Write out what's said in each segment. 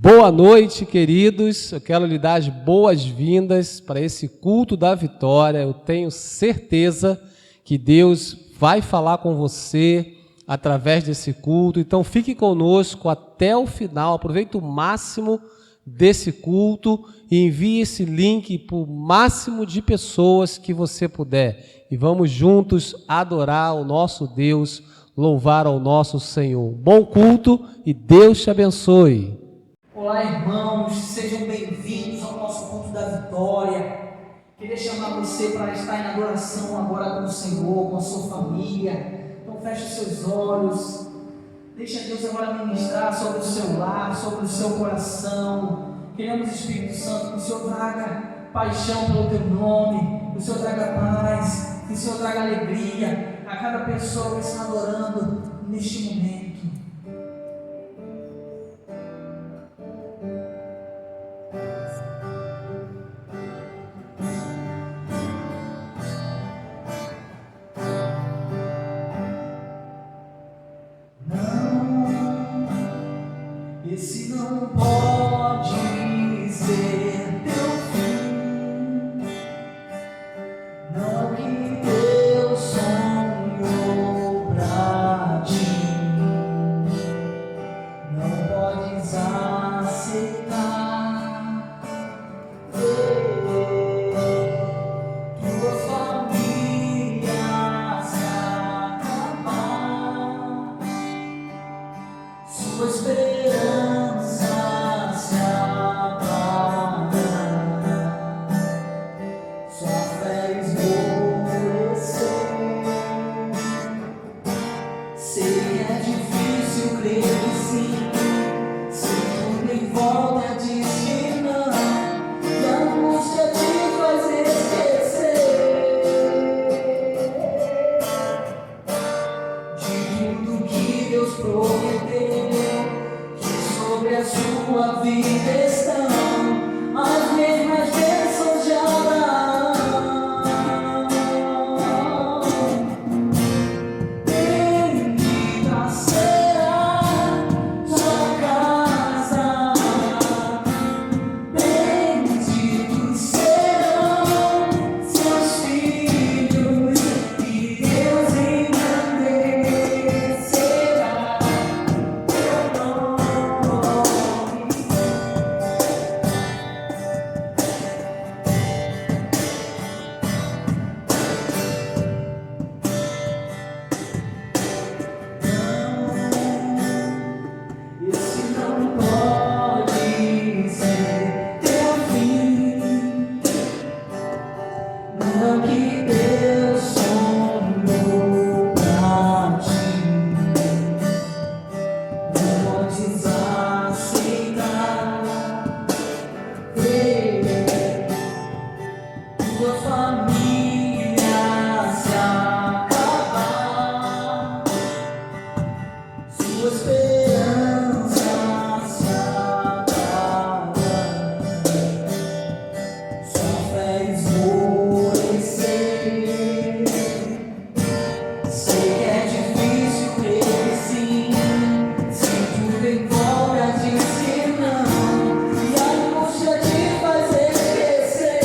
Boa noite, queridos. Eu quero lhe dar as boas-vindas para esse culto da vitória. Eu tenho certeza que Deus vai falar com você através desse culto. Então, fique conosco até o final. Aproveite o máximo desse culto e envie esse link para o máximo de pessoas que você puder. E vamos juntos adorar o nosso Deus, louvar ao nosso Senhor. Bom culto e Deus te abençoe. Olá, irmãos, sejam bem-vindos ao nosso culto da vitória. Queria chamar você para estar em adoração agora com o Senhor, com a sua família. Então feche os seus olhos, deixa Deus agora ministrar sobre o seu lar, sobre o seu coração. Queremos, Espírito Santo, que o Senhor traga paixão pelo teu nome, que o Senhor traga paz, que o Senhor traga alegria a cada pessoa que está adorando neste momento. Esse não pode ser teu fim, não que Deus sonhou pra ti, não podes aceitar ver tua família se acabar, sua esperança se apagar, sua fé esmorecer. Sei que é difícil crer que sim, se tudo em volta diz que não, e a angústia te faz esquecer de tudo que Deus prometeu, que sobre a sua vida estão as mesmas bênçãos de Abraão. Bendita será sua casa, benditos serão seus filhos, e Deus engrandecerá teu nome. Esse não pode ser teu fim, não que Deus sonhou pra ti, não podes aceitar ver tua família se acabar, sua esperança se apagar, sua fé esmorecer. Sei que é difícil crer que sim, se tudo em volta diz que não, e a angústia te faz esquecer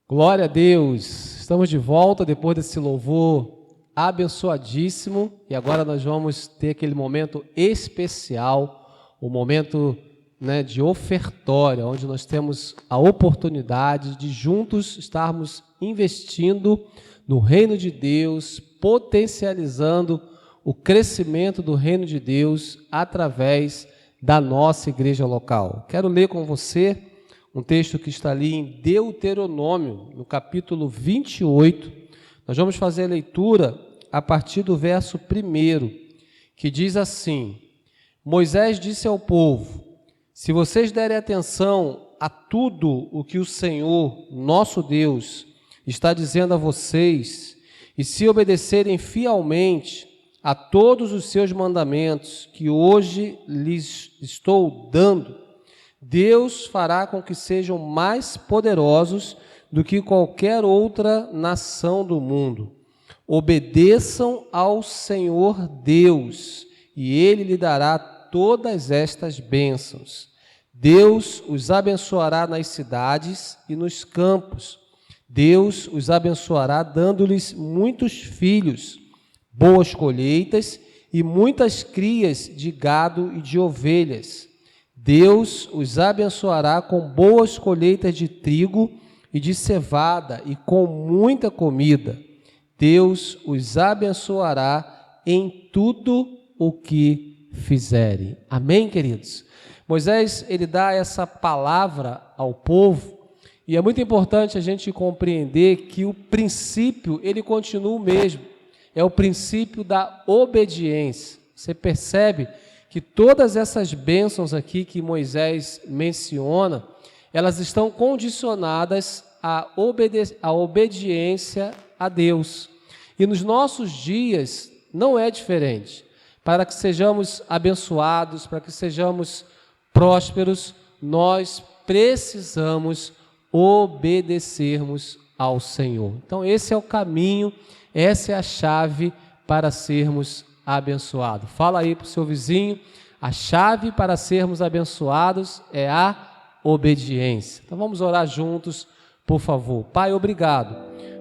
Glória a Deus! Estamos de volta depois desse louvor abençoadíssimo e agora nós vamos ter aquele momento especial, o momento, de ofertória, onde nós temos a oportunidade de juntos estarmos investindo no reino de Deus, potencializando o crescimento do reino de Deus através da nossa igreja local. Quero ler com você um texto que está ali em Deuteronômio, no capítulo 28. Nós vamos fazer a leitura a partir do verso 1, que diz assim: Moisés disse ao povo: se vocês derem atenção a tudo o que o Senhor, nosso Deus, está dizendo a vocês, e se obedecerem fielmente a todos os seus mandamentos que hoje lhes estou dando, Deus fará com que sejam mais poderosos do que qualquer outra nação do mundo. Obedeçam ao Senhor Deus, e Ele lhe dará todas estas bênçãos. Deus os abençoará nas cidades e nos campos. Deus os abençoará dando-lhes muitos filhos, boas colheitas e muitas crias de gado e de ovelhas. Deus os abençoará com boas colheitas de trigo e de cevada e com muita comida. Deus os abençoará em tudo o que fizerem. Amém, queridos? Moisés, ele dá essa palavra ao povo e é muito importante a gente compreender que o princípio, ele continua o mesmo. É o princípio da obediência. Você percebe que todas essas bênçãos aqui que Moisés menciona, elas estão condicionadas à obediência a Deus. E nos nossos dias não é diferente. Para que sejamos abençoados, para que sejamos prósperos, nós precisamos obedecermos ao Senhor. Então esse é o caminho, essa é a chave para sermos abençoados. Fala aí para o seu vizinho, a chave para sermos abençoados é a obediência. Então vamos orar juntos, por favor. Pai, obrigado,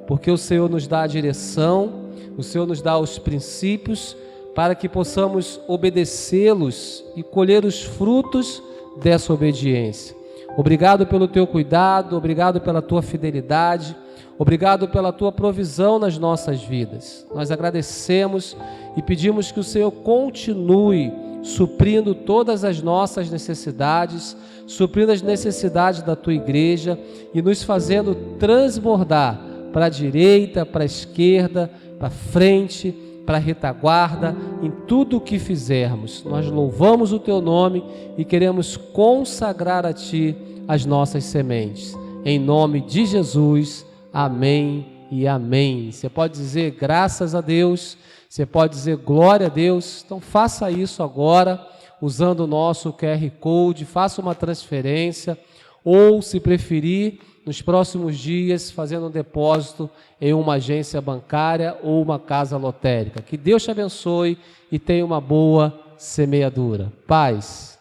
porque o Senhor nos dá a direção, o Senhor nos dá os princípios para que possamos obedecê-los e colher os frutos dessa obediência. Obrigado pelo teu cuidado, obrigado pela tua fidelidade, obrigado pela tua provisão nas nossas vidas. Nós agradecemos e pedimos que o Senhor continue suprindo todas as nossas necessidades, suprindo as necessidades da tua igreja e nos fazendo transbordar para a direita, para a esquerda, para a frente, para a retaguarda, em tudo o que fizermos. Nós louvamos o teu nome e queremos consagrar a ti as nossas sementes. Em nome de Jesus, amém e amém. Você pode dizer graças a Deus, você pode dizer glória a Deus. Então faça isso agora, usando o nosso QR Code, faça uma transferência, ou se preferir, nos próximos dias, fazendo um depósito em uma agência bancária ou uma casa lotérica. Que Deus te abençoe e tenha uma boa semeadura. Paz.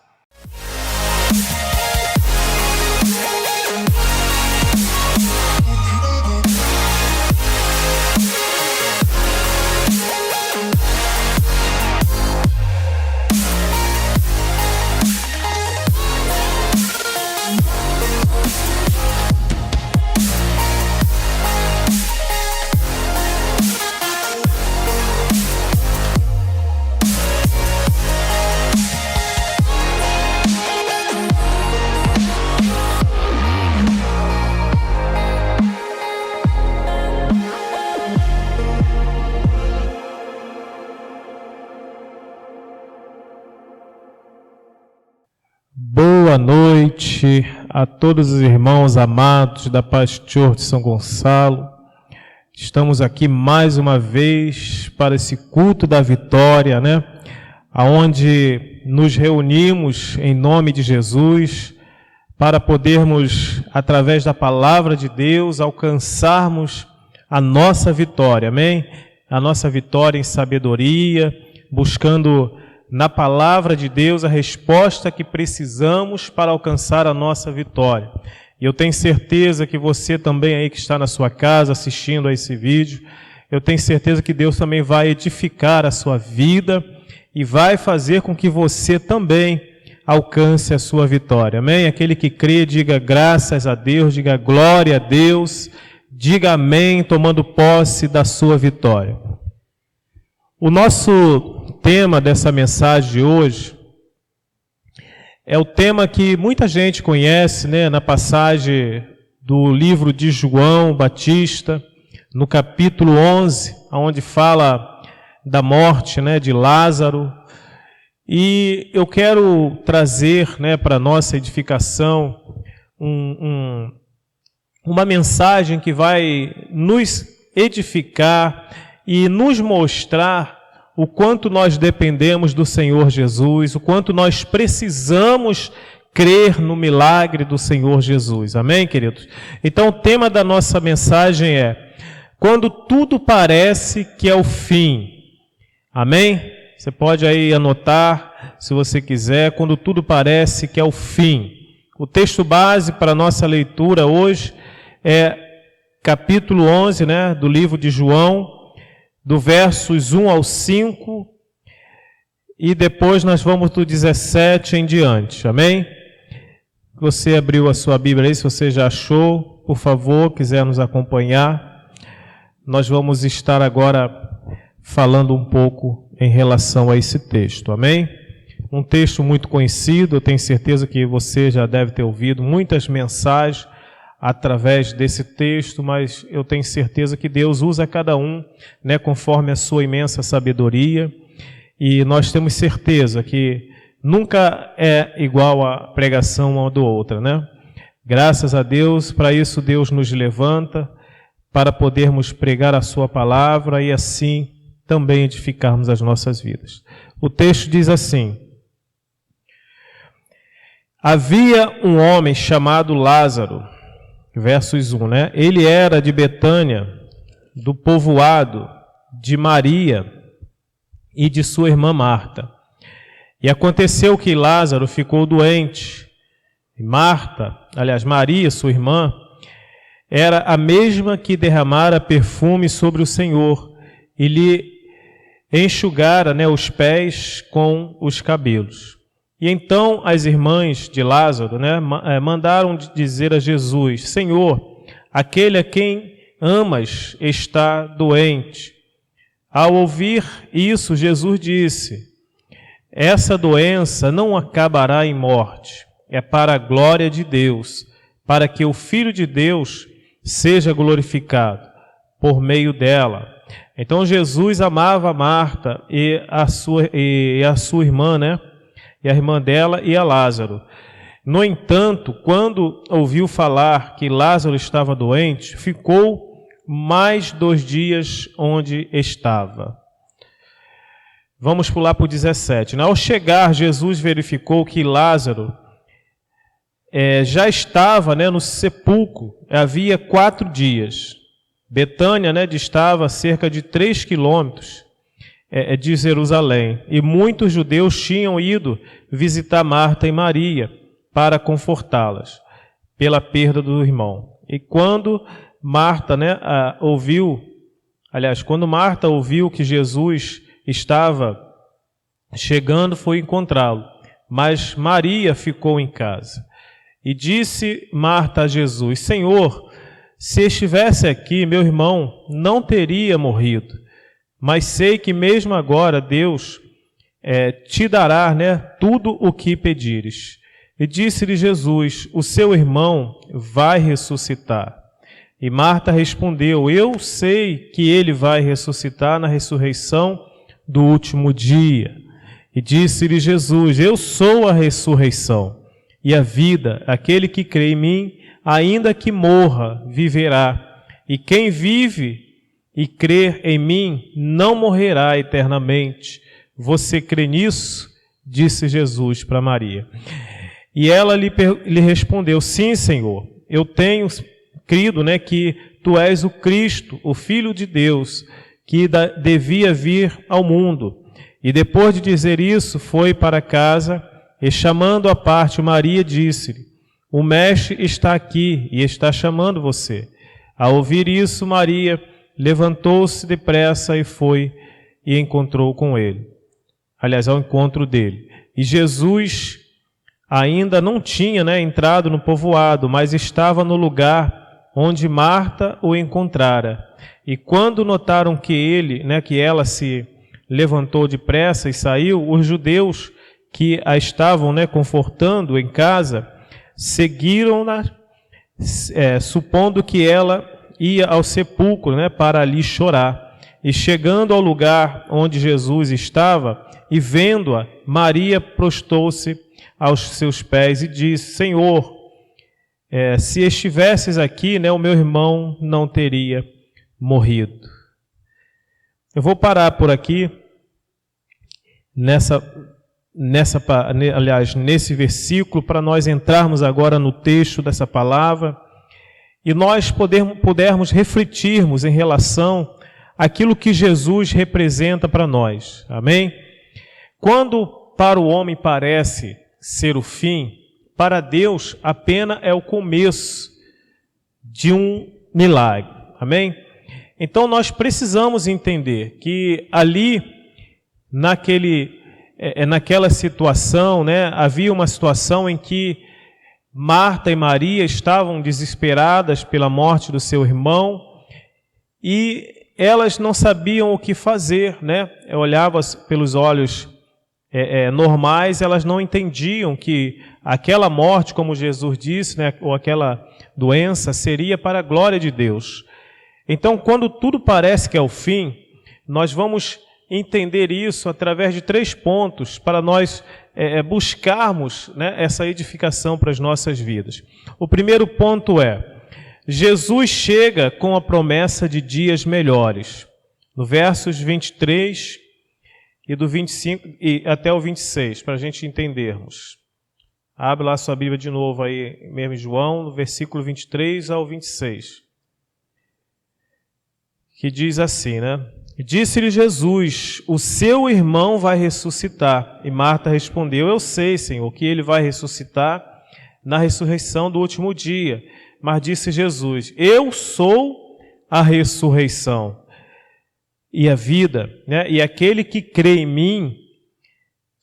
Boa noite a todos os irmãos amados da Paz Church de São Gonçalo. Estamos aqui mais uma vez para esse culto da vitória, aonde nos reunimos em nome de Jesus para podermos, através da palavra de Deus, alcançarmos a nossa vitória, amém? A nossa vitória em sabedoria, buscando na palavra de Deus a resposta que precisamos para alcançar a nossa vitória. E E eu tenho certeza que você também aí que está na sua casa assistindo a esse vídeo, eu tenho certeza que Deus também vai edificar a sua vida e vai fazer com que você também alcance a sua vitória. Amém? Aquele que crê, diga graças a Deus, diga glória a Deus, diga amém, tomando posse da sua vitória. O nosso tema dessa mensagem de hoje é o tema que muita gente conhece, né, na passagem do livro de João Batista, no capítulo 11, onde fala da morte, né, de Lázaro. E eu quero trazer, né, para a nossa edificação uma mensagem que vai nos edificar e nos mostrar o quanto nós dependemos do Senhor Jesus, o quanto nós precisamos crer no milagre do Senhor Jesus. Amém, queridos? Então, o tema da nossa mensagem é: quando tudo parece que é o fim. Amém? Você pode aí anotar, se você quiser, quando tudo parece que é o fim. O texto base para a nossa leitura hoje é capítulo 11, né, do livro de João, do versos 1 ao 5, e depois nós vamos do 17 em diante. Amém? Você abriu a sua Bíblia aí, se você já achou, por favor, quiser nos acompanhar. Nós vamos estar agora falando um pouco em relação a esse texto. Amém? Um texto muito conhecido, eu tenho certeza que você já deve ter ouvido muitas mensagens através desse texto, mas eu tenho certeza que Deus usa cada um, né, conforme a sua imensa sabedoria, e nós temos certeza que nunca é igual a pregação uma do outra, né? Graças a Deus, para isso Deus nos levanta, para podermos pregar a sua palavra e assim também edificarmos as nossas vidas. O texto diz assim: havia um homem chamado Lázaro, versos 1, né? Ele era de Betânia, do povoado de Maria e de sua irmã Marta. E aconteceu que Lázaro ficou doente. E Maria, sua irmã, era a mesma que derramara perfume sobre o Senhor e lhe enxugara, né, os pés com os cabelos. E então as irmãs de Lázaro, né, mandaram dizer a Jesus: Senhor, aquele a quem amas está doente. Ao ouvir isso, Jesus disse: essa doença não acabará em morte, é para a glória de Deus, para que o Filho de Deus seja glorificado por meio dela. Então Jesus amava a Marta e a sua irmã, né? E a irmã dela e a Lázaro. No entanto, quando ouviu falar que Lázaro estava doente, ficou mais 2 dias onde estava. Vamos pular para o 17. Ao chegar, Jesus verificou que Lázaro já estava, né, no sepulcro, havia 4 dias. Betânia, né, distava cerca de 3 quilômetros de Jerusalém, e muitos judeus tinham ido visitar Marta e Maria para confortá-las pela perda do irmão. E quando Marta, né, quando Marta ouviu que Jesus estava chegando, foi encontrá-lo, mas Maria ficou em casa. E disse Marta a Jesus: Senhor, se estivesse aqui, meu irmão não teria morrido. Mas sei que mesmo agora Deus te dará, né, tudo o que pedires. E disse-lhe Jesus: o seu irmão vai ressuscitar. E Marta respondeu: eu sei que ele vai ressuscitar na ressurreição do último dia. E disse-lhe Jesus: eu sou a ressurreição e a vida. Aquele que crê em mim, ainda que morra, viverá. E quem vive e crer em mim não morrerá eternamente. Você crê nisso? Disse Jesus para Maria. E ela lhe respondeu: sim, Senhor, eu tenho crido, né, que tu és o Cristo, o Filho de Deus, que devia vir ao mundo. E depois de dizer isso, foi para casa e, chamando à parte Maria, disse-lhe: o Mestre está aqui e está chamando você. Ao ouvir isso, Maria levantou-se depressa e foi e encontrou com ele. Aliás, ao encontro dele. E Jesus ainda não tinha, entrado no povoado, mas estava no lugar onde Marta o encontrara. E quando notaram que ela se levantou depressa e saiu, os judeus que a estavam confortando em casa, seguiram-na, supondo que ela ia ao sepulcro para ali chorar. E chegando ao lugar onde Jesus estava, e vendo-a, Maria prostou-se aos seus pés e disse: Senhor, se estivesses aqui, o meu irmão não teria morrido. Eu vou parar por aqui, nesse versículo, para nós entrarmos agora no texto dessa palavra e nós pudermos refletirmos em relação àquilo que Jesus representa para nós. Amém? Quando para o homem parece ser o fim, para Deus a pena é o começo de um milagre. Amém? Então nós precisamos entender que ali, naquela situação, havia uma situação em que Marta e Maria estavam desesperadas pela morte do seu irmão e elas não sabiam o que fazer, Olhavam pelos olhos normais, elas não entendiam que aquela morte, como Jesus disse, ou aquela doença, seria para a glória de Deus. Então, quando tudo parece que é o fim, nós vamos entender isso através de 3 pontos para nós buscarmos essa edificação para as nossas vidas. O primeiro ponto é: Jesus chega com a promessa de dias melhores. No versos 23 e do 25 e até o 26, para a gente entendermos. Abre lá sua Bíblia de novo aí, mesmo em João, no versículo 23 ao 26. Que diz assim, Disse-lhe Jesus: o seu irmão vai ressuscitar. E Marta respondeu: eu sei, Senhor, que ele vai ressuscitar na ressurreição do último dia. Mas disse Jesus: eu sou a ressurreição e a vida, e aquele que crê em mim,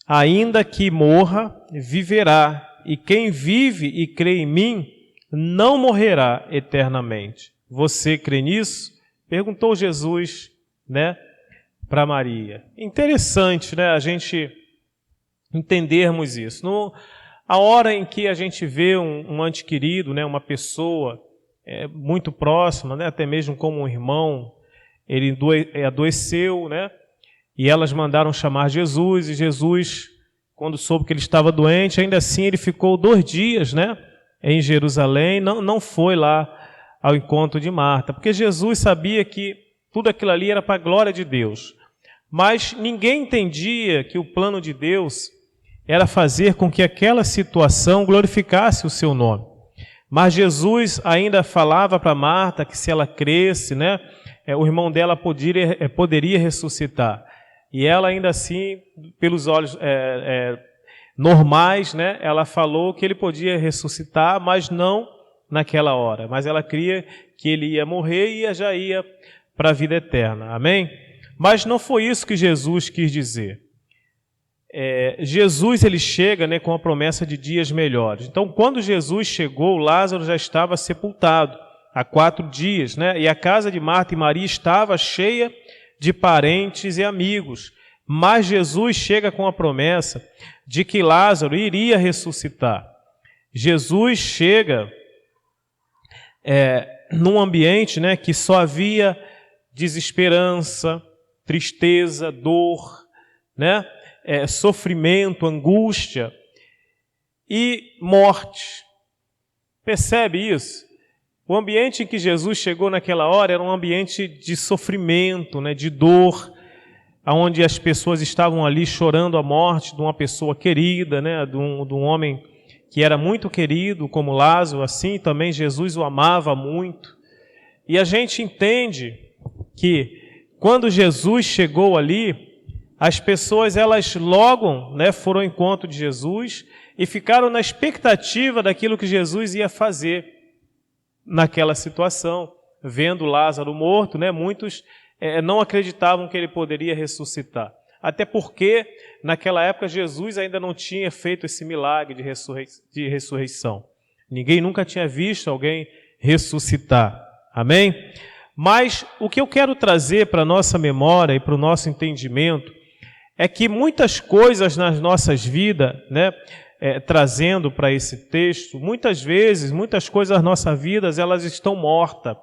ainda que morra, viverá. E quem vive e crê em mim, não morrerá eternamente. Você crê nisso? Perguntou Jesus, para Maria. Interessante, a gente entendermos isso. A hora em que a gente vê um ente querido, uma pessoa muito próxima, até mesmo como um irmão, ele adoeceu, e elas mandaram chamar Jesus, e Jesus, quando soube que ele estava doente, ainda assim ele ficou 2 dias, em Jerusalém, não foi lá ao encontro de Marta, porque Jesus sabia que tudo aquilo ali era para a glória de Deus. Mas ninguém entendia que o plano de Deus era fazer com que aquela situação glorificasse o seu nome. Mas Jesus ainda falava para Marta que se ela cresce, o irmão dela poderia ressuscitar. E ela ainda assim, pelos olhos normais, ela falou que ele podia ressuscitar, mas não naquela hora. Mas ela cria que ele ia morrer e já ia para a vida eterna. Amém? Mas não foi isso que Jesus quis dizer. Jesus ele chega com a promessa de dias melhores. Então, quando Jesus chegou, Lázaro já estava sepultado há 4 dias, e a casa de Marta e Maria estava cheia de parentes e amigos. Mas Jesus chega com a promessa de que Lázaro iria ressuscitar. Jesus chega num ambiente que só havia desesperança, tristeza, dor, sofrimento, angústia e morte. Percebe isso? O ambiente em que Jesus chegou naquela hora era um ambiente de sofrimento, de dor, onde as pessoas estavam ali chorando a morte de uma pessoa querida, de um homem que era muito querido, como Lázaro, assim também Jesus o amava muito. E a gente entende que quando Jesus chegou ali, as pessoas elas logo foram ao encontro de Jesus e ficaram na expectativa daquilo que Jesus ia fazer naquela situação. Vendo Lázaro morto, né, muitos não acreditavam que ele poderia ressuscitar. Até porque, naquela época, Jesus ainda não tinha feito esse milagre de ressurreição. Ninguém nunca tinha visto alguém ressuscitar. Amém? Mas o que eu quero trazer para a nossa memória e para o nosso entendimento é que muitas coisas nas nossas vidas, né, trazendo para esse texto, muitas vezes, muitas coisas nas nossas vidas, elas estão mortas.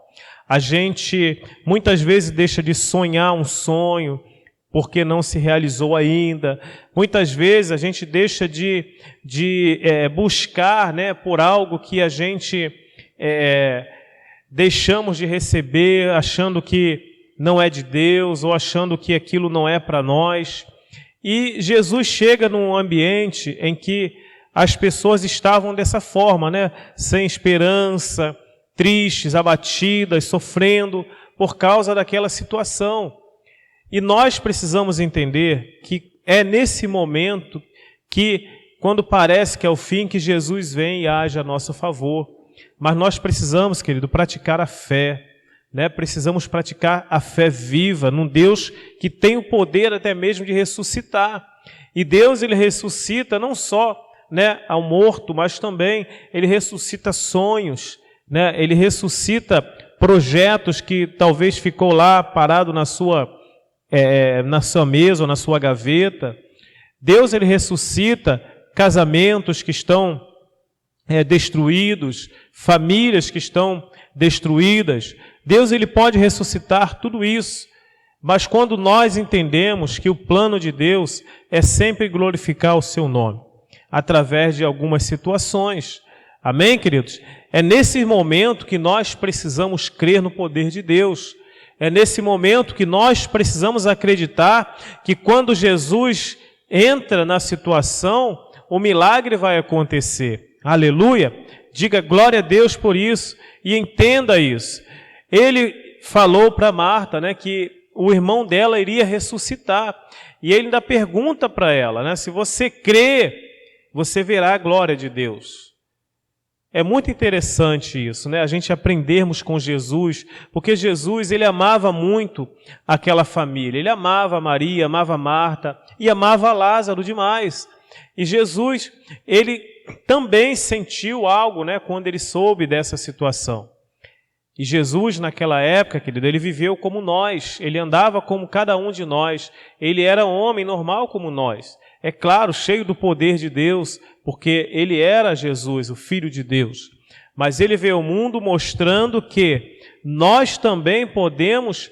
A gente muitas vezes deixa de sonhar um sonho porque não se realizou ainda. Muitas vezes a gente deixa de buscar, né, por algo que a gente deixamos de receber, achando que não é de Deus ou achando que aquilo não é para nós. E Jesus chega num ambiente em que as pessoas estavam dessa forma, né, sem esperança, tristes, abatidas, sofrendo por causa daquela situação. E nós precisamos entender que é nesse momento que, quando parece que é o fim, que Jesus vem e age a nosso favor. Mas nós precisamos, querido, praticar a fé, né? Precisamos praticar a fé viva num Deus que tem o poder até mesmo de ressuscitar. E Deus, ele ressuscita não só, né, ao morto, mas também ele ressuscita sonhos, né? Ele ressuscita projetos que talvez ficou lá parado na sua mesa ou na sua gaveta. Deus, ele ressuscita casamentos que estão destruídos, famílias que estão destruídas. Deus, ele pode ressuscitar tudo isso, mas quando nós entendemos que o plano de Deus é sempre glorificar o seu nome, através de algumas situações. Amém, queridos? É nesse momento que nós precisamos crer no poder de Deus. É nesse momento que nós precisamos acreditar que quando Jesus entra na situação, o milagre vai acontecer. Aleluia! Diga glória a Deus por isso e entenda isso. Ele falou para Marta, né, que o irmão dela iria ressuscitar. E ele ainda pergunta para ela, né, se você crê, você verá a glória de Deus. É muito interessante isso, né? A gente aprendermos com Jesus, porque Jesus, ele amava muito aquela família. Ele amava Maria, amava Marta e amava Lázaro demais. E Jesus, ele também sentiu algo, né, quando ele soube dessa situação. E Jesus, naquela época, querido, ele viveu como nós, ele andava como cada um de nós, ele era um homem normal como nós. É claro, cheio do poder de Deus, porque ele era Jesus, o Filho de Deus. Mas ele veio ao mundo mostrando que nós também podemos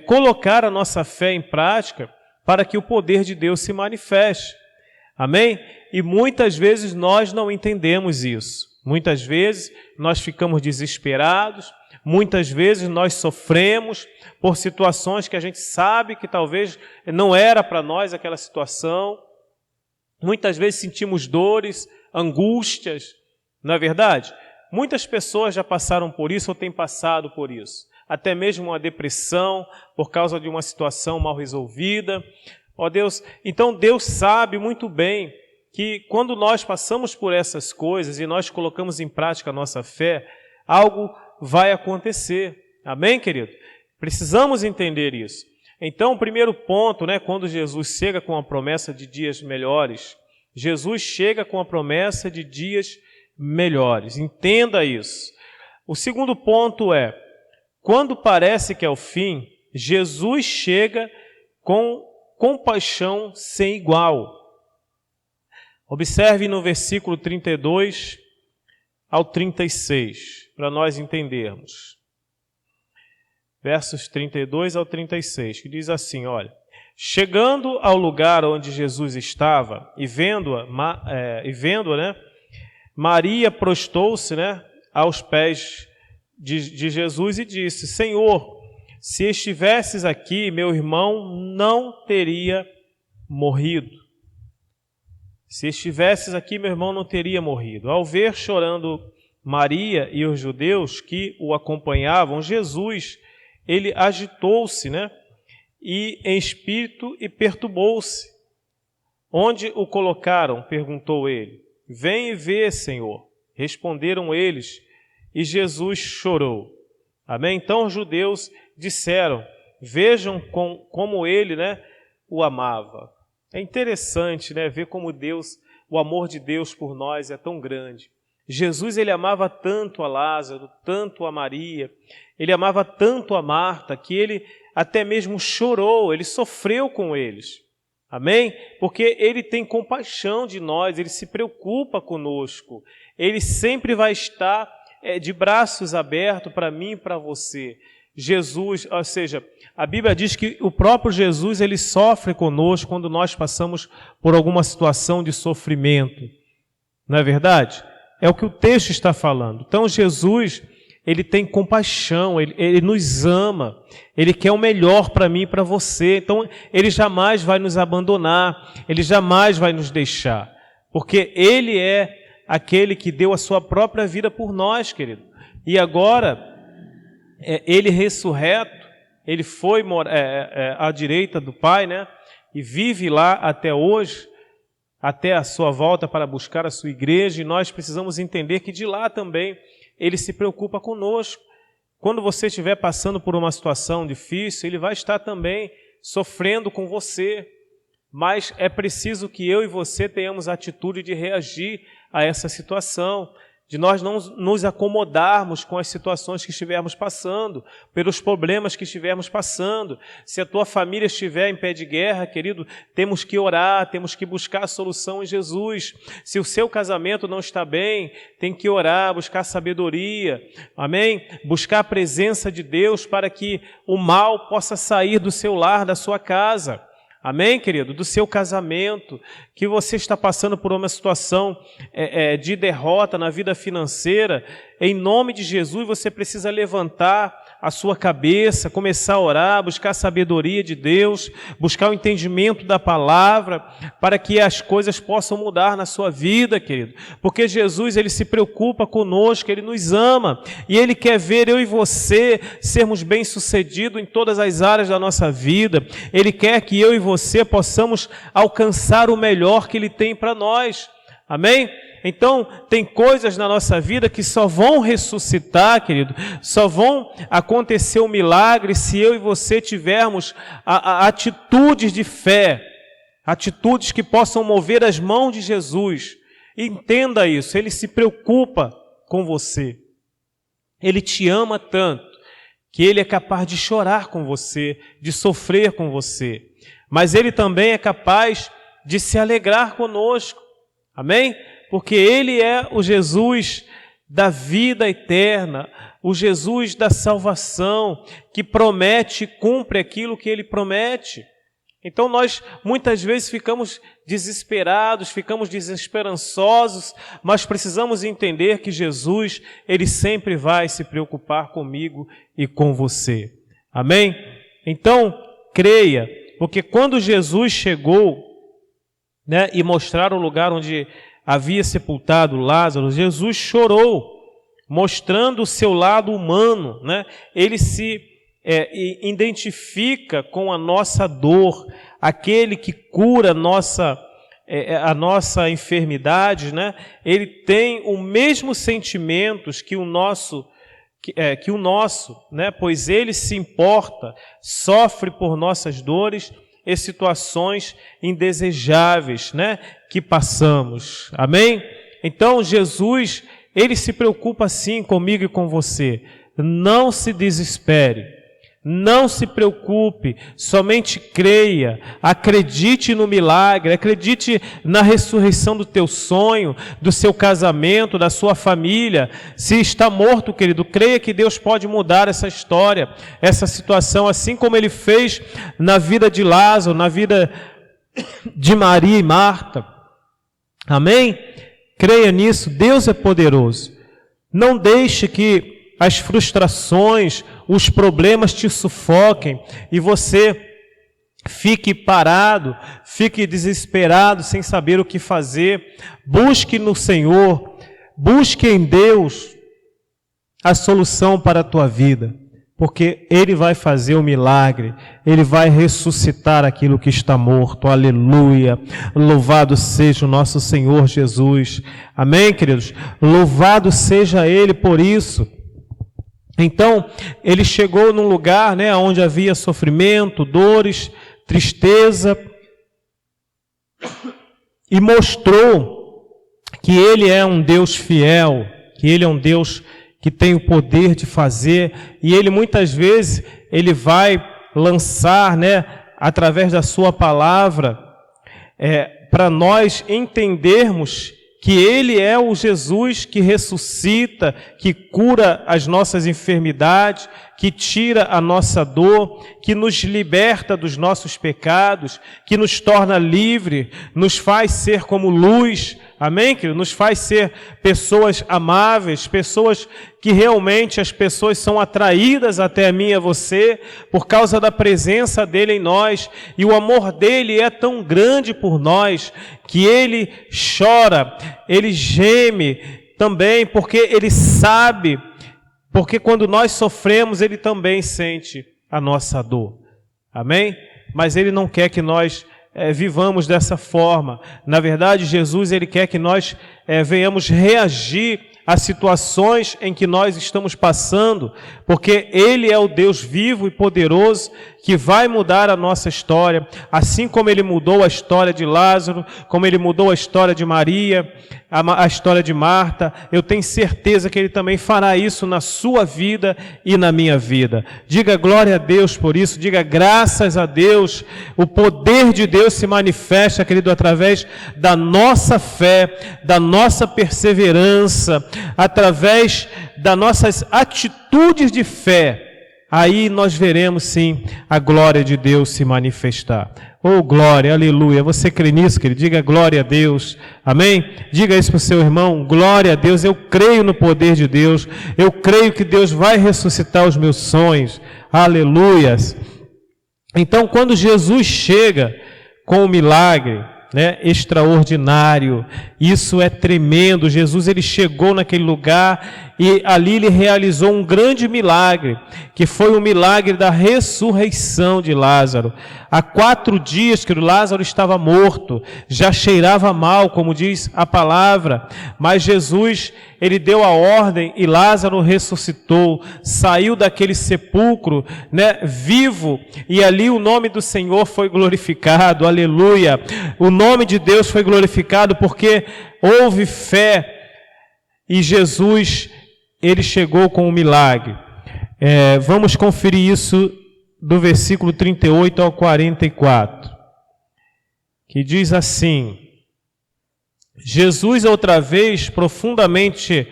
colocar a nossa fé em prática para que o poder de Deus se manifeste. Amém? E muitas vezes nós não entendemos isso. Muitas vezes nós ficamos desesperados, muitas vezes nós sofremos por situações que a gente sabe que talvez não era para nós aquela situação. Muitas vezes sentimos dores, angústias, não é verdade? Muitas pessoas já passaram por isso ou têm passado por isso. Até mesmo uma depressão por causa de uma situação mal resolvida. Ó Deus, então Deus sabe muito bem que quando nós passamos por essas coisas e nós colocamos em prática a nossa fé, algo vai acontecer. Amém, querido? Precisamos entender isso. Então, o primeiro ponto, né, quando Jesus chega com a promessa de dias melhores, Jesus chega com a promessa de dias melhores. Entenda isso. O segundo ponto é, quando parece que é o fim, Jesus chega com compaixão sem igual. Observe no versículo 32 ao 36, para nós entendermos. Versos 32 ao 36, que diz assim, olha, chegando ao lugar onde Jesus estava e vendo-a, né, Maria prostou-se, né, aos pés de Jesus e disse, Senhor, se estivesses aqui, meu irmão não teria morrido. Se estivesses aqui, meu irmão não teria morrido. Ao ver chorando Maria e os judeus que o acompanhavam, Jesus, ele agitou-se, né? E em espírito e perturbou-se. Onde o colocaram? Perguntou ele. Vem e vê, Senhor. Responderam eles, e Jesus chorou. Amém? Então os judeus disseram, vejam como ele, o amava. É interessante, ver como o amor de Deus por nós é tão grande. Jesus, ele amava tanto a Lázaro, tanto a Maria, ele amava tanto a Marta, que ele até mesmo chorou, ele sofreu com eles. Amém? Porque ele tem compaixão de nós, ele se preocupa conosco, ele sempre vai estar de braços abertos para mim e para você. Jesus, ou seja, a Bíblia diz que o próprio Jesus, ele sofre conosco quando nós passamos por alguma situação de sofrimento. Não é verdade? É o que o texto está falando. Então Jesus, ele tem compaixão, ele nos ama, ele quer o melhor para mim e para você. Então ele jamais vai nos abandonar, ele jamais vai nos deixar, porque ele é aquele que deu a sua própria vida por nós, querido. E agora, ele ressurreto, ele foi à direita do Pai, e vive lá até hoje, até a sua volta para buscar a sua igreja, e nós precisamos entender que de lá também ele se preocupa conosco. Quando você estiver passando por uma situação difícil, ele vai estar também sofrendo com você, mas é preciso que eu e você tenhamos a atitude de reagir a essa situação, de nós não nos acomodarmos com as situações que estivermos passando, pelos problemas que estivermos passando. Se a tua família estiver em pé de guerra, querido, temos que orar, temos que buscar a solução em Jesus. Se o seu casamento não está bem, tem que orar, buscar sabedoria, amém? Buscar a presença de Deus para que o mal possa sair do seu lar, da sua casa. Amém, querido? Do seu casamento, que você está passando por uma situação de derrota na vida financeira, em nome de Jesus você precisa levantar a sua cabeça, começar a orar, buscar a sabedoria de Deus, buscar o entendimento da palavra, para que as coisas possam mudar na sua vida, querido. Porque Jesus, ele se preocupa conosco, ele nos ama, e ele quer ver eu e você sermos bem-sucedidos em todas as áreas da nossa vida. Ele quer que eu e você possamos alcançar o melhor que ele tem para nós. Amém? Então, tem coisas na nossa vida que só vão ressuscitar, querido, só vão acontecer um milagre se eu e você tivermos atitudes de fé, atitudes que possam mover as mãos de Jesus. Entenda isso, ele se preocupa com você, ele te ama tanto, que ele é capaz de chorar com você, de sofrer com você, mas ele também é capaz de se alegrar conosco. Amém? Porque ele é o Jesus da vida eterna, o Jesus da salvação, que promete e cumpre aquilo que ele promete. Então nós muitas vezes ficamos desesperados, ficamos desesperançosos, mas precisamos entender que Jesus, ele sempre vai se preocupar comigo e com você. Amém? Então, creia, porque quando Jesus chegou, e mostraram o lugar onde havia sepultado Lázaro, Jesus chorou, mostrando o seu lado humano, Ele se identifica com a nossa dor, aquele que cura a nossa enfermidade, Ele tem o mesmo sentimentos que o nosso, pois Ele se importa, sofre por nossas dores e situações indesejáveis, que passamos. Amém? Então Jesus, ele se preocupa sim comigo e com você. Não se desespere. Não se preocupe, somente creia, acredite no milagre, acredite na ressurreição do teu sonho, do seu casamento, da sua família. Se está morto, querido, creia que Deus pode mudar essa história, essa situação, assim como Ele fez na vida de Lázaro, na vida de Maria e Marta. Amém? Creia nisso, Deus é poderoso. Não deixe que as frustrações, os problemas te sufoquem e você fique parado, fique desesperado, sem saber o que fazer. Busque no Senhor, busque em Deus a solução para a tua vida. porque Ele vai fazer o milagre, Ele vai ressuscitar aquilo que está morto, aleluia, louvado seja o nosso Senhor Jesus, amém, queridos? Louvado seja Ele por isso. Então, Ele chegou num lugar, né, onde havia sofrimento, dores, tristeza, e mostrou que Ele é um Deus fiel, que Ele é um Deus que tem o poder de fazer, e Ele muitas vezes, Ele vai lançar, né, através da sua palavra, para nós entendermos que Ele é o Jesus que ressuscita, que cura as nossas enfermidades, que tira a nossa dor, que nos liberta dos nossos pecados, que nos torna livre, nos faz ser como luz, amém, querido? Nos faz ser pessoas amáveis, pessoas que realmente as pessoas são atraídas até a mim e a você, por causa da presença dEle em nós, e o amor dEle é tão grande por nós, que Ele chora, Ele geme também, porque Ele sabe, porque quando nós sofremos, Ele também sente a nossa dor, amém? Mas Ele não quer que nós vivamos dessa forma. Na verdade, Jesus, Ele quer que nós venhamos reagir às situações em que nós estamos passando, porque Ele é o Deus vivo e poderoso que vai mudar a nossa história, assim como Ele mudou a história de Lázaro, como Ele mudou a história de Maria, a história de Marta. Eu tenho certeza que Ele também fará isso na sua vida e na minha vida. Diga glória a Deus por isso, diga graças a Deus. O poder de Deus se manifesta, querido, através da nossa fé, da nossa perseverança, através das nossas atitudes de fé. Aí nós veremos sim a glória de Deus se manifestar. Oh glória, aleluia. Você crê nisso, querido? Diga glória a Deus, amém? Diga isso para o seu irmão, glória a Deus. Eu creio no poder de Deus, eu creio que Deus vai ressuscitar os meus sonhos, aleluias. Então quando Jesus chega com o milagre, né, extraordinário, isso é tremendo. Jesus, Ele chegou naquele lugar e ali Ele realizou um grande milagre, que foi o milagre da ressurreição de Lázaro. Há 4 dias que o Lázaro estava morto, já cheirava mal, como diz a palavra, mas Jesus, Ele deu a ordem e Lázaro ressuscitou, saiu daquele sepulcro, né, vivo, e ali o nome do Senhor foi glorificado, aleluia. O nome de Deus foi glorificado porque houve fé e Jesus, Ele chegou com um milagre. Vamos conferir isso do versículo 38 ao 44, que diz assim: Jesus outra vez, profundamente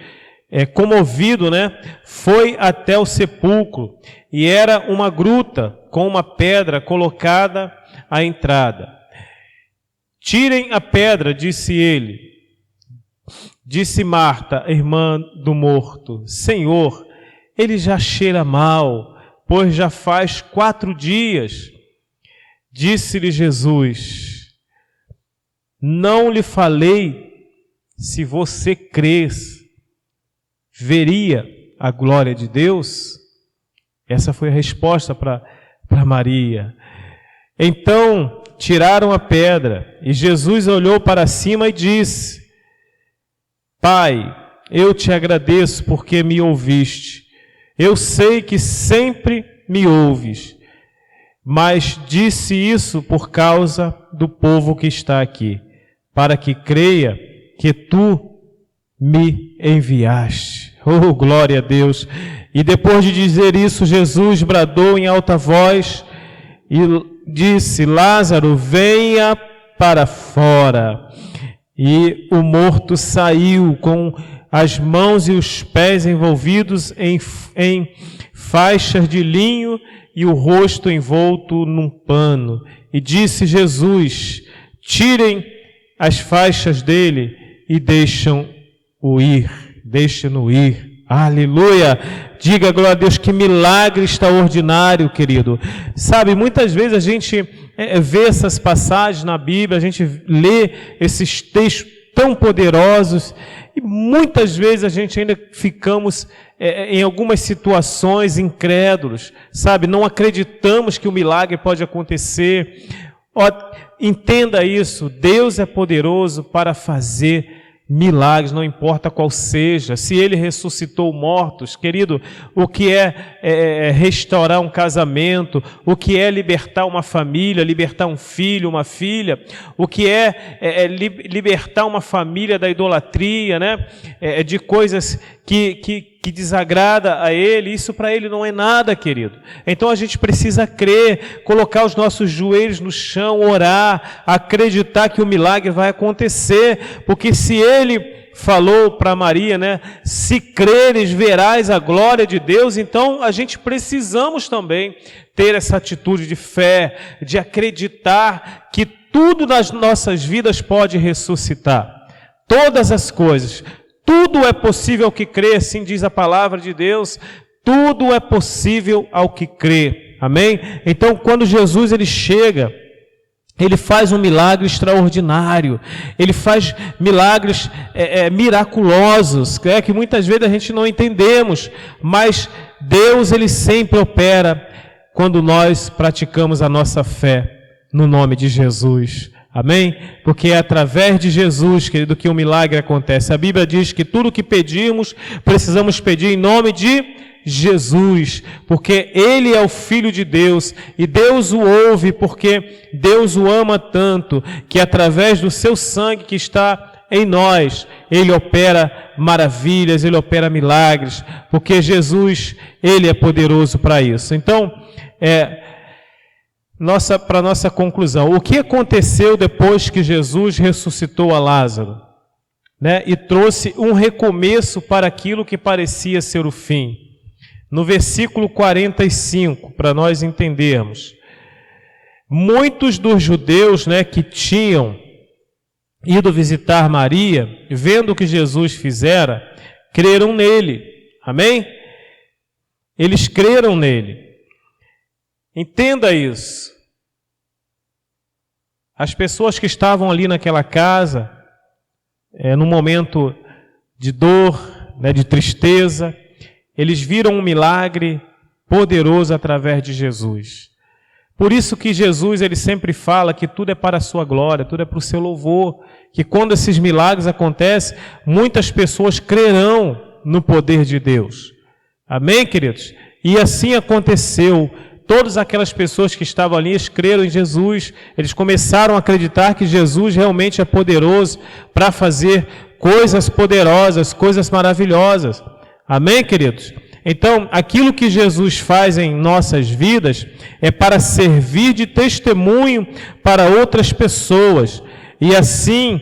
comovido, né, foi até o sepulcro, e era uma gruta com uma pedra colocada à entrada. Tirem a pedra, disse ele. Disse Marta, irmã do morto: Senhor, ele já cheira mal, pois já faz 4 dias. Disse-lhe Jesus: não lhe falei, se você cres, veria a glória de Deus? Essa foi a resposta para Maria. Então tiraram a pedra, e Jesus olhou para cima e disse: Pai, eu te agradeço porque me ouviste. Eu sei que sempre me ouves, mas disse isso por causa do povo que está aqui, para que creia que tu me enviaste. Oh, glória a Deus! E depois de dizer isso, Jesus bradou em alta voz e disse: Lázaro, venha para fora. E o morto saiu com as mãos e os pés envolvidos em faixas de linho e o rosto envolto num pano. E disse Jesus: tirem as faixas dele e deixam-o ir. Deixem-no ir. Aleluia! Diga glória a Deus, que milagre extraordinário, querido. Sabe, muitas vezes a gente vê essas passagens na Bíblia, a gente lê esses textos tão poderosos E muitas vezes a gente ainda ficamos em algumas situações incrédulos, sabe? Não acreditamos que o milagre pode acontecer. Ó, entenda isso, Deus é poderoso para fazer milagres, não importa qual seja. Se Ele ressuscitou mortos, querido, o que é restaurar um casamento, o que é libertar uma família, libertar um filho, uma filha, o que é libertar uma família da idolatria, né? De coisas que desagrada a Ele, isso para Ele não é nada, querido. Então a gente precisa crer, colocar os nossos joelhos no chão, orar, acreditar que o milagre vai acontecer, porque se Ele falou para Maria, né, se creres verás a glória de Deus, então a gente precisamos também ter essa atitude de fé, de acreditar que tudo nas nossas vidas pode ressuscitar, todas as coisas. Tudo é possível ao que crê, assim diz a palavra de Deus. Tudo é possível ao que crê. Amém? Então, quando Jesus ele chega, Ele faz um milagre extraordinário. Ele faz milagres miraculosos, que muitas vezes a gente não entendemos. Mas Deus ele sempre opera quando nós praticamos a nossa fé no nome de Jesus. Amém? Porque é através de Jesus, querido, que o milagre acontece. A Bíblia diz que tudo o que pedimos, precisamos pedir em nome de Jesus, porque Ele é o Filho de Deus, e Deus o ouve, porque Deus o ama tanto, que através do seu sangue que está em nós, Ele opera maravilhas, Ele opera milagres, porque Jesus, Ele é poderoso para isso. Então, para nossa conclusão, o que aconteceu depois que Jesus ressuscitou a Lázaro, né, e trouxe um recomeço para aquilo que parecia ser o fim? No versículo 45, para nós entendermos, muitos dos judeus, né, que tinham ido visitar Maria, vendo o que Jesus fizera, creram nele. Amém? Eles creram nele. Entenda isso. As pessoas que estavam ali naquela casa, num momento de dor, né, de tristeza, eles viram um milagre poderoso através de Jesus. Por isso que Jesus ele sempre fala que tudo é para a sua glória, tudo é para o seu louvor, que quando esses milagres acontecem, muitas pessoas crerão no poder de Deus. Amém, queridos? E assim aconteceu. Todas aquelas pessoas que estavam ali, eles creram em Jesus, eles começaram a acreditar que Jesus realmente é poderoso para fazer coisas poderosas, coisas maravilhosas. Amém, queridos? Então, aquilo que Jesus faz em nossas vidas é para servir de testemunho para outras pessoas, e assim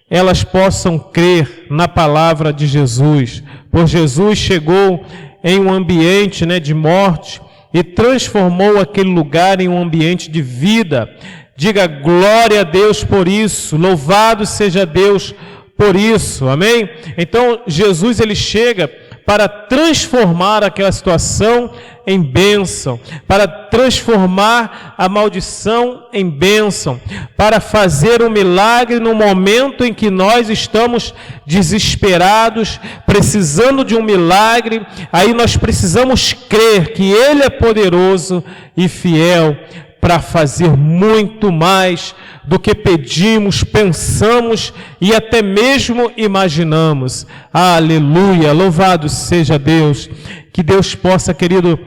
elas possam crer na palavra de Jesus. Pois Jesus chegou em um ambiente, né, de morte, e transformou aquele lugar em um ambiente de vida. Diga glória a Deus por isso, louvado seja Deus por isso, amém? Então Jesus ele chega para transformar aquela situação em bênção, para transformar a maldição em bênção, para fazer um milagre no momento em que nós estamos desesperados, precisando de um milagre. Aí nós precisamos crer que Ele é poderoso e fiel para fazer muito mais do que pedimos, pensamos e até mesmo imaginamos. Aleluia, louvado seja Deus. Que Deus possa, querido,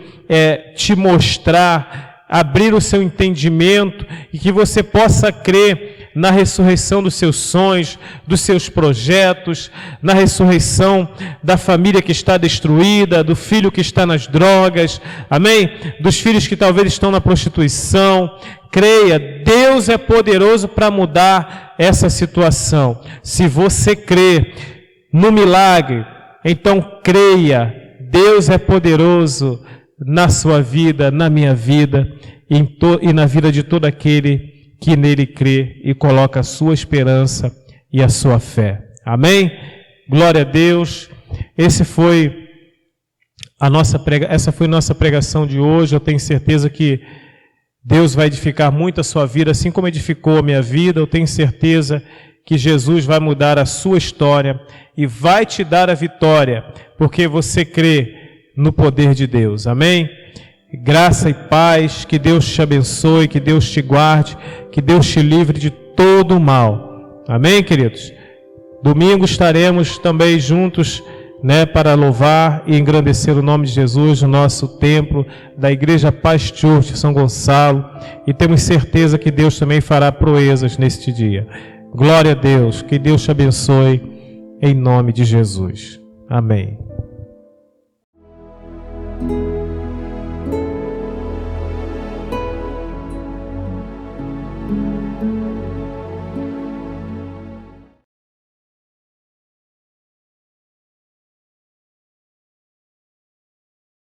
te mostrar, abrir o seu entendimento e que você possa crer na ressurreição dos seus sonhos, dos seus projetos, na ressurreição da família que está destruída, do filho que está nas drogas, amém? Dos filhos que talvez estão na prostituição. Creia, Deus é poderoso para mudar essa situação. Se você crê no milagre, então creia, Deus é poderoso na sua vida, na minha vida e na vida de todo aquele que nele crê e coloca a sua esperança e a sua fé. Amém? Glória a Deus. Essa foi a nossa pregação de hoje. Eu tenho certeza que Deus vai edificar muito a sua vida, assim como edificou a minha vida. Eu tenho certeza que Jesus vai mudar a sua história e vai te dar a vitória, porque você crê no poder de Deus. Amém? Graça e paz, que Deus te abençoe, que Deus te guarde, que Deus te livre de todo o mal. Amém, queridos? Domingo estaremos também juntos, para louvar e engrandecer o nome de Jesus no nosso templo da Igreja Paz Church São Gonçalo, e temos certeza que Deus também fará proezas neste dia. Glória a Deus, que Deus te abençoe em nome de Jesus. Amém.